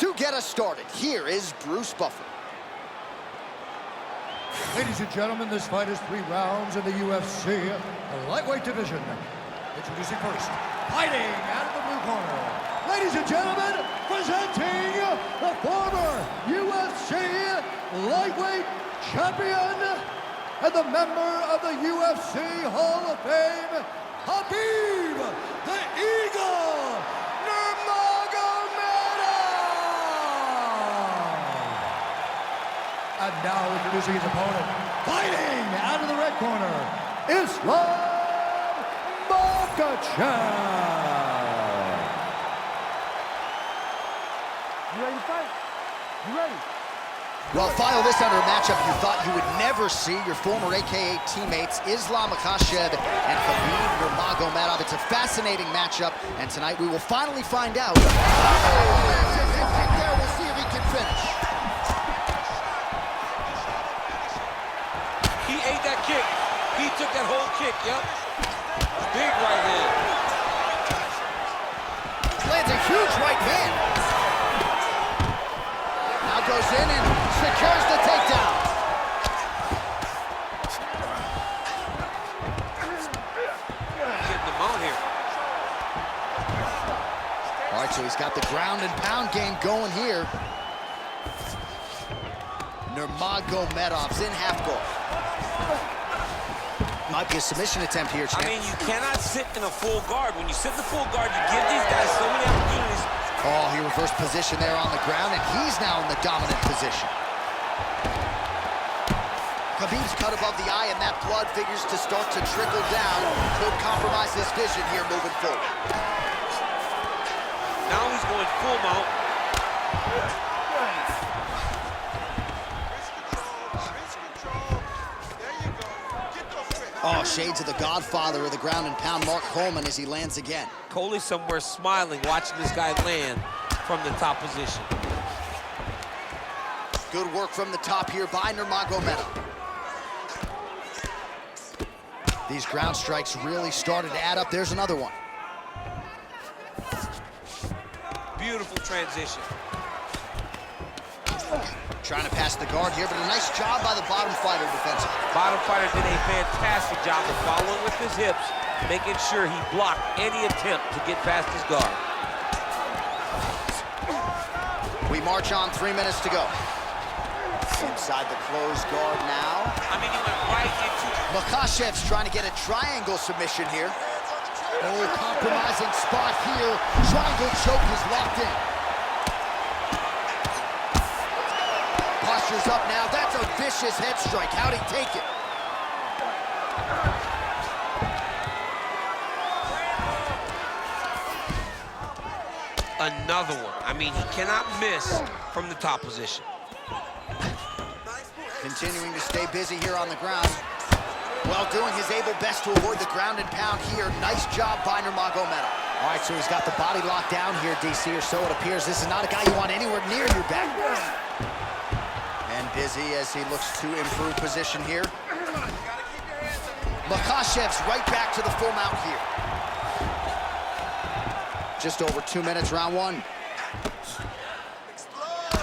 To get us started, here is Bruce Buffer. Ladies and gentlemen, this fight is 3 rounds in the UFC lightweight division. Introducing first, fighting out of the blue corner. Ladies and gentlemen, presenting the former UFC lightweight champion and the member of the UFC Hall of Fame, Khabib, the Eagle, Nurmagomedov. And now introducing his opponent, fighting out of the red corner, Makhachev. You ready to fight? You ready? Well, file this under a matchup you thought you would never see. Your former AKA teammates, Makhachev and Khabib Nurmagomedov. It's a fascinating matchup, and tonight we will finally find out. We'll see if he can finish. He ate that kick. He took that whole kick, yep. Big right hand. Lands a huge right hand. Now goes in and secures the takedown. Getting them out here. All right, so he's got the ground and pound game going here. Nurmagomedov's in half guard. Might be a submission attempt here, champ. I mean, you cannot sit in a full guard. When you sit in the full guard, you give these guys so many opportunities. Oh, he reversed position there on the ground, and he's now in the dominant position. Khabib's cut above the eye, and that blood figures to start to trickle down. Could compromise his vision here moving forward. Now he's going full mount. Oh, shades of the godfather of the ground and pound, Mark Coleman, as he lands again. Coley somewhere smiling, watching this guy land from the top position. Good work from the top here by Nurmagomedov. These ground strikes really started to add up. There's another one. Beautiful transition. Trying to pass the guard here, but a nice job by the bottom fighter defensively. Bottom fighter did a fantastic job of following with his hips, making sure he blocked any attempt to get past his guard. We march on, 3 minutes to go. Inside the closed guard now. I mean, he went right into... Makhachev's trying to get a triangle submission here. Oh, compromising spot here. Triangle choke is locked in. Posture's up now. That's a vicious head strike. How'd he take it? Another one. I mean, he cannot miss from the top position. Continuing to stay busy here on the ground. Well, doing his able best to avoid the ground and pound here. Nice job by Nurmagomedov. All right, so he's got the body locked down here, DC, or so it appears. This is not a guy you want anywhere near your back. And busy as he looks to improve position here. Makhachev's right back to the full mount here. Just over 2 minutes, round one.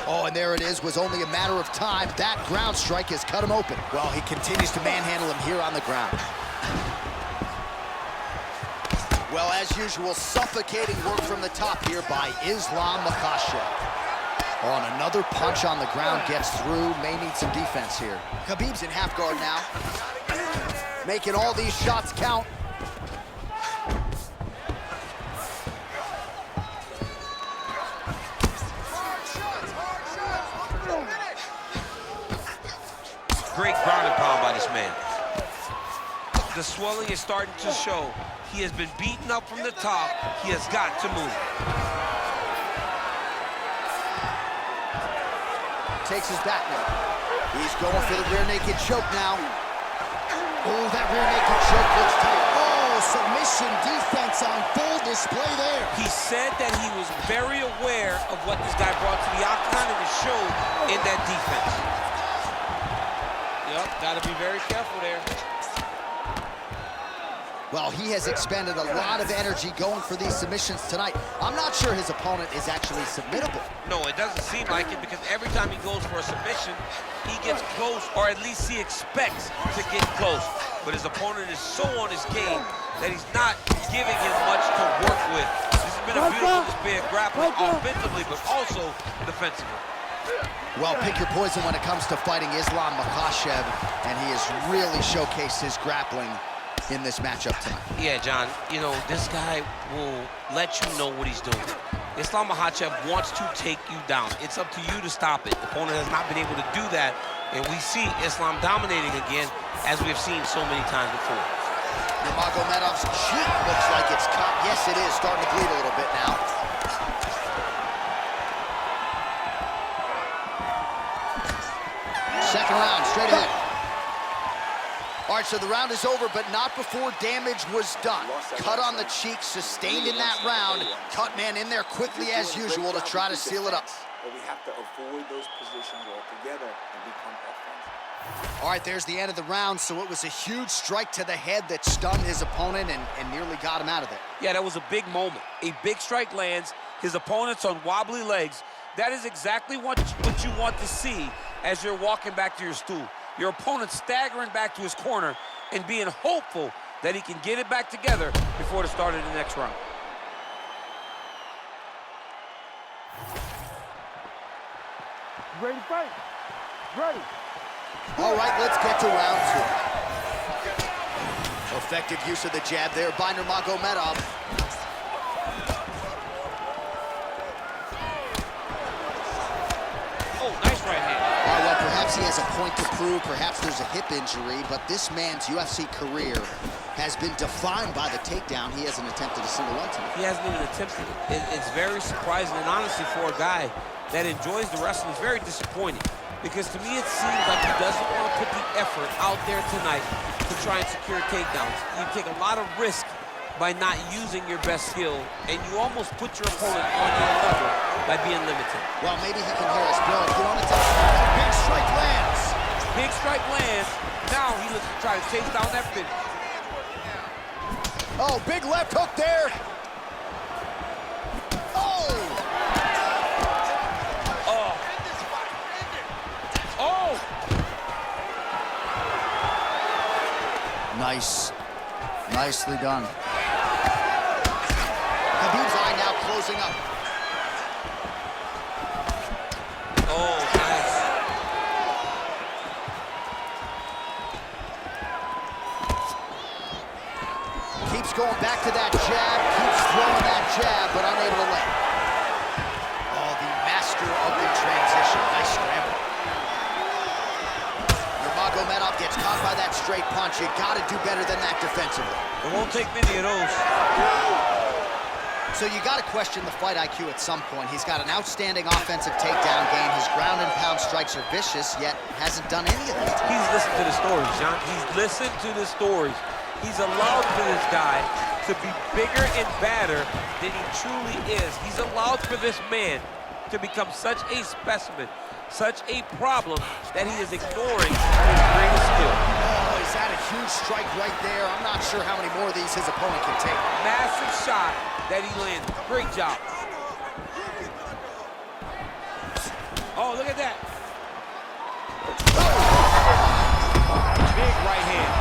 Oh, and there it is. Was only a matter of time. That ground strike has cut him open. Well, he continues to manhandle him here on the ground. Well, as usual, suffocating work from the top here by Makhachev. Oh, and another punch on the ground gets through. May need some defense here. Khabib's in half guard now. Making all these shots count. Great ground and pound by this man. The swelling is starting to show. He has been beaten up from the top. He has got to move. Takes his back now. He's going for the rear naked choke now. Oh, that rear naked choke looks tight. Oh, submission defense on full display there. He said that he was very aware of what this guy brought to the octagon, and it showed in that defense. Yep, gotta be very careful there. Well, he has expended a lot of energy going for these submissions tonight. I'm not sure his opponent is actually submittable. No, it doesn't seem like it, because every time he goes for a submission, he gets close, or at least he expects to get close. But his opponent is so on his game that he's not giving him much to work with. This has been a beautiful display of grappling offensively, but also defensively. Well, pick your poison when it comes to fighting Islam Makhachev, and he has really showcased his grappling in this matchup tonight. Yeah, John, you know, this guy will let you know what he's doing. Islam Makhachev wants to take you down. It's up to you to stop it. The opponent has not been able to do that, and we see Islam dominating again, as we've seen so many times before. Nurmagomedov's cheek looks like it's cut. Yes, it is starting to bleed a little bit now. Second round, straight ahead. All right, so the round is over, but not before damage was done. Cut on the cheek, sustained in that round. Cut man in there quickly as usual to try to seal it up. But we have to avoid those positions altogether and become offensive. All right, there's the end of the round. So it was a huge strike to the head that stunned his opponent and nearly got him out of there. Yeah, that was a big moment. A big strike lands, his opponent's on wobbly legs. That is exactly what you want to see as you're walking back to your stool. Your opponent staggering back to his corner and being hopeful that he can get it back together before the start of the next round. You ready to fight? Ready. All right, let's get to round two. Effective use of the jab there by Nurmagomedov. Oh, nice right hand. Well, perhaps he has a point to prove. Perhaps there's a hip injury, but this man's UFC career has been defined by the takedown. He hasn't attempted a single one tonight. He hasn't even attempted it. It's very surprising, and honestly, for a guy that enjoys the wrestling, it's very disappointing. Because to me, it seems like he doesn't want to put the effort out there tonight to try and secure takedowns. You take a lot of risk by not using your best skill, and you almost put your opponent on your level by being limited. Well, maybe he can hear us. Bill, if you don't attempt big strike lands. Big strike lands. Now he looks to try to chase down that finish. Oh, big left hook there. Oh! Oh! Oh! Nice. Nicely done. Khabib's eye now closing up. Oh, nice. Keeps going back to that jab, keeps throwing that jab, but unable to land. Oh, the master of the transition. Nice scramble. Nurmagomedov gets caught by that straight punch. You gotta do better than that defensively. It won't take many of those. So you gotta question the fight IQ at some point. He's got an outstanding offensive takedown game. His ground and pound strikes are vicious, yet hasn't done any of them. He's listened to the stories, John. He's listened to the stories. He's allowed for this guy to be bigger and badder than he truly is. He's allowed for this man to become such a specimen, such a problem, that he is ignoring his greatest skill. Oh, he's had a huge strike right there. I'm not sure how many more of these his opponent can take. Massive shot that he landed. Great job. Oh, look at that. Big right hand.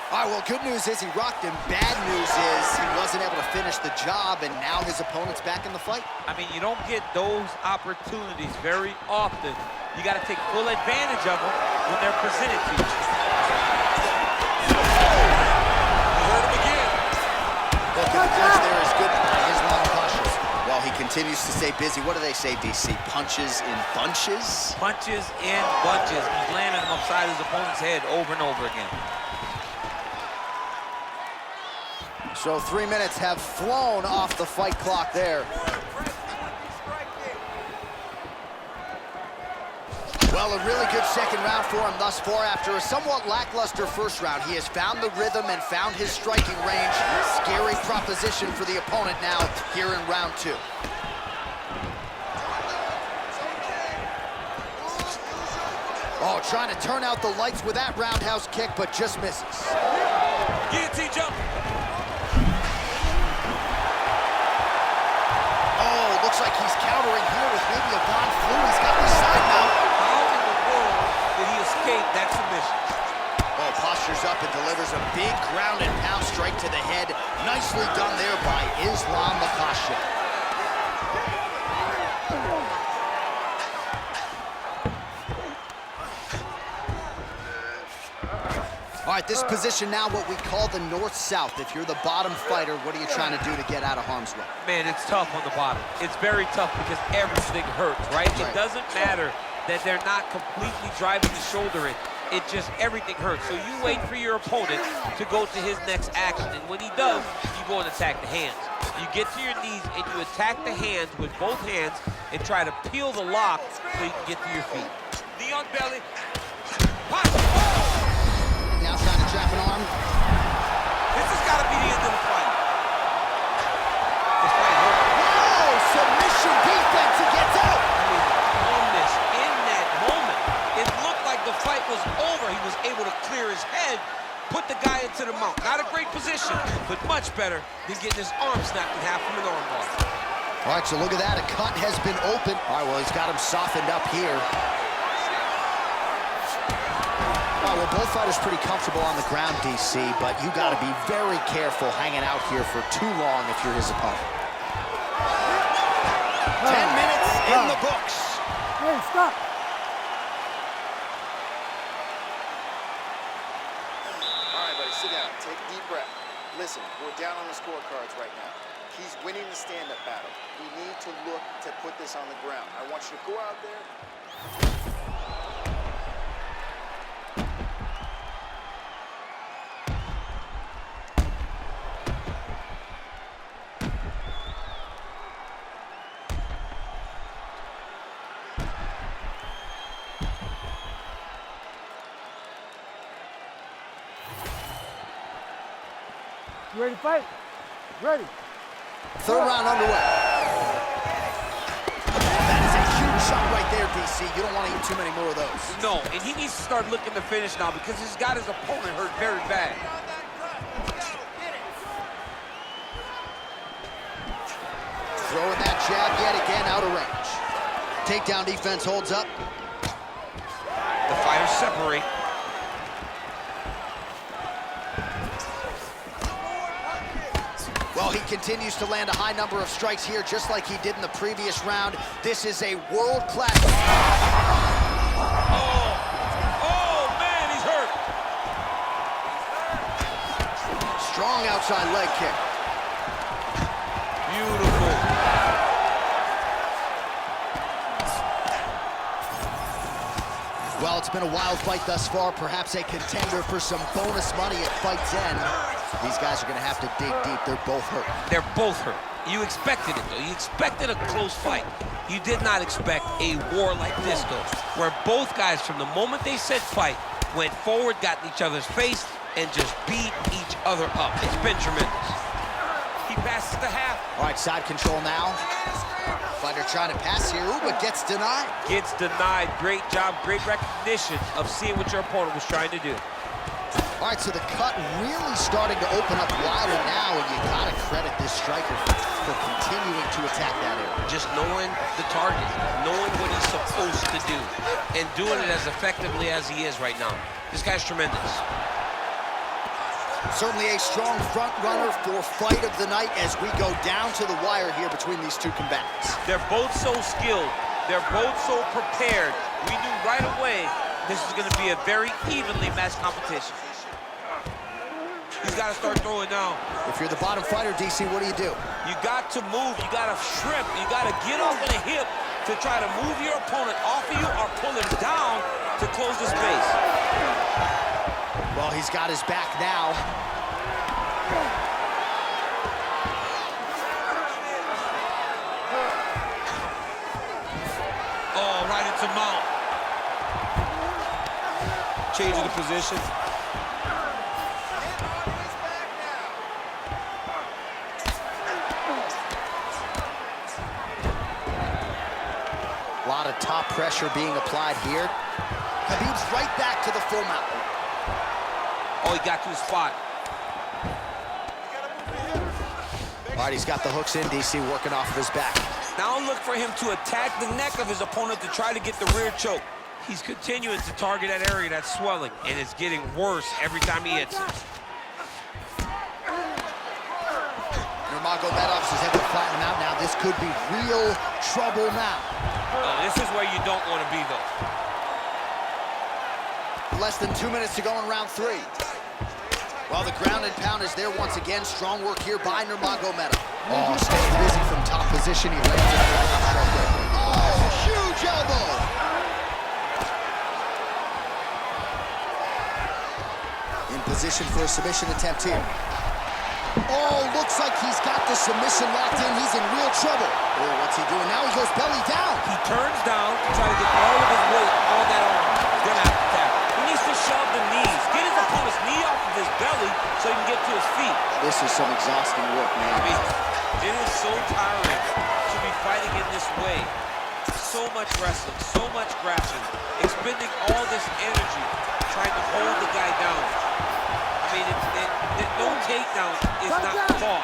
All right, well, good news is he rocked him. Bad news is he wasn't able to finish the job, and now his opponent's back in the fight. I mean, you don't get those opportunities very often. You got to take full advantage of them when they're presented to you. You heard him again. Look at the punch there is good by Islam Makhachev. Well, he continues to stay busy. What do they say, DC? Punches in bunches? Punches in bunches. He's landing them upside his opponent's head over and over again. So 3 minutes have flown off the fight clock there. Well, a really good second round for him thus far. After a somewhat lackluster first round, he has found the rhythm and found his striking range. Scary proposition for the opponent now here in round two. Oh, trying to turn out the lights with that roundhouse kick, but just misses. Guillotine jump. Oh, looks like he's countering here with maybe a Von Flu. He's got the side mount. How in the world did he escape that submission? Oh, postures up and delivers a big ground and pound strike to the head. Nicely done there by Islam Makhachev. All right, this position now what we call the north-south. If you're the bottom fighter, what are you trying to do to get out of harm's way? Man, it's tough on the bottom. It's very tough because everything hurts, right? It doesn't matter that they're not completely driving the shoulder in. It just, everything hurts. So you wait for your opponent to go to his next action. And when he does, you go and attack the hands. You get to your knees and you attack the hands with both hands and try to peel the lock so you can get to your feet. Knee on belly. Now trying to trap an arm. This has got to be the end of the fight. This fight hurt. Oh, submission defense, he gets out. I mean, calmness in that moment. It looked like the fight was over. He was able to clear his head, put the guy into the mount. Not a great position, but much better than getting his arm snapped in half from an arm bar. All right, so look at that. A cut has been opened. All right, well, he's got him softened up here. Oh, well, both fighters pretty comfortable on the ground, DC, but you got to be very careful hanging out here for too long if you're his opponent. 10 minutes in the books. Hey, stop. All right, buddy, sit down. Take a deep breath. Listen, we're down on the scorecards right now. He's winning the stand-up battle. We need to look to put this on the ground. I want you to go out there. You ready to fight? Ready. Third round underway. That is a huge shot right there, DC. You don't want to eat too many more of those. No, and he needs to start looking to finish now because he's got his opponent hurt very bad. Throwing that jab yet again out of range. Takedown defense holds up. The fighters separate. Well, he continues to land a high number of strikes here, just like he did in the previous round. This is a world-class... Oh, man, he's hurt. Strong outside leg kick. Beautiful. Well, it's been a wild fight thus far, perhaps a contender for some bonus money at fight's end. These guys are going to have to dig deep. They're both hurt. They're both hurt. You expected it, though. You expected a close fight. You did not expect a war like this, though, where both guys, from the moment they said fight, went forward, got in each other's face, and just beat each other up. It's been tremendous. He passes the half. All right, side control now. Fighter trying to pass here, ooh, but gets denied. Gets denied. Great job, great recognition of seeing what your opponent was trying to do. All right, so the cut really starting to open up wider now, and you gotta credit this striker for continuing to attack that area. Just knowing the target, knowing what he's supposed to do, and doing it as effectively as he is right now. This guy's tremendous. Certainly a strong front runner for fight of the night as we go down to the wire here between these two combatants. They're both so skilled. They're both so prepared. We knew right away this is going to be a very evenly matched competition. He's got to start throwing now. If you're the bottom fighter, DC, what do? You got to move. You got to shrimp. You got to get off of the hip to try to move your opponent off of you or pull him down to close the space. Well, he's got his back now. Oh, right into mount. Changing the position. A lot of top pressure being applied here. Khabib's right back to the full mount. Oh, he got to his spot. All right, he's got the hooks in, DC, working off of his back. Now look for him to attack the neck of his opponent to try to get the rear choke. He's continuing to target that area that's swelling, and it's getting worse every time he hits it. Nurmagomedov is able to flatten him out now. This could be real trouble now. This is where you don't want to be, though. Less than 2 minutes to go in round 3. Well, the ground and pound is there once again. Strong work here by Nurmagomedov. Oh, staying busy from top position. He lands it. Oh, huge elbow. In position for a submission attempt here. Oh, looks like he's got the submission locked in. He's in real trouble. Oh, what's he doing now? He goes belly down. He turns down to try to get all of his weight on that arm. He's gonna have to tap. He needs to shove the knees. Get his opponent's knee off of his belly so he can get to his feet. This is some exhausting work, man. I mean, it is so tiring to be fighting in this way. So much wrestling, so much grappling, expending all this energy trying to hold the guy down. I mean, no takedown is not fought.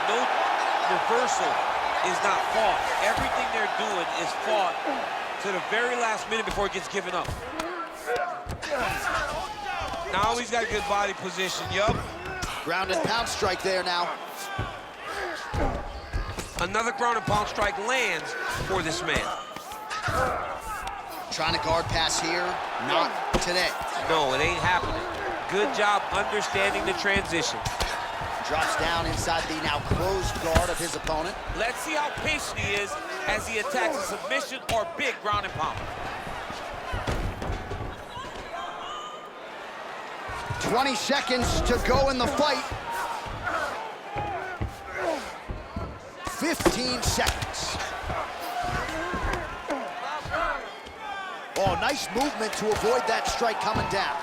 No reversal is not fought. Everything they're doing is fought to the very last minute before it gets given up. Now he's got good body position, yup. Ground and pound strike there now. Another ground and pound strike lands for this man. Trying to guard pass here, not today. No, it ain't happening. Good job understanding the transition. Drops down inside the now closed guard of his opponent. Let's see how patient he is as he attacks a submission or big ground and pound. 20 seconds to go in the fight. 15 seconds. Oh, nice movement to avoid that strike coming down.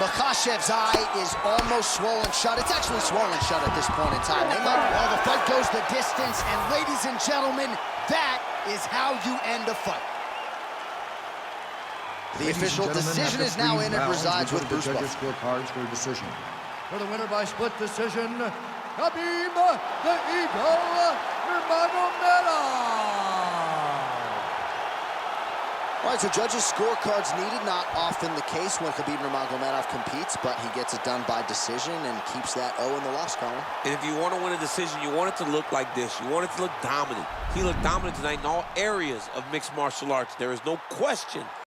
Makhachev's eye is almost swollen shut. It's actually swollen shut at this point in time. Well, the fight goes the distance, and ladies and gentlemen, that is how you end a fight. The official decision is now in and resides with Bruce Buffer. Scorecards for a decision. For the winner by split decision, Khabib, the Eagle, Nurmagomedov. All right, so judges' scorecards needed. Not often the case when Khabib Nurmagomedov competes, but he gets it done by decision and keeps that O in the loss column. And if you want to win a decision, you want it to look like this. You want it to look dominant. He looked dominant tonight in all areas of mixed martial arts. There is no question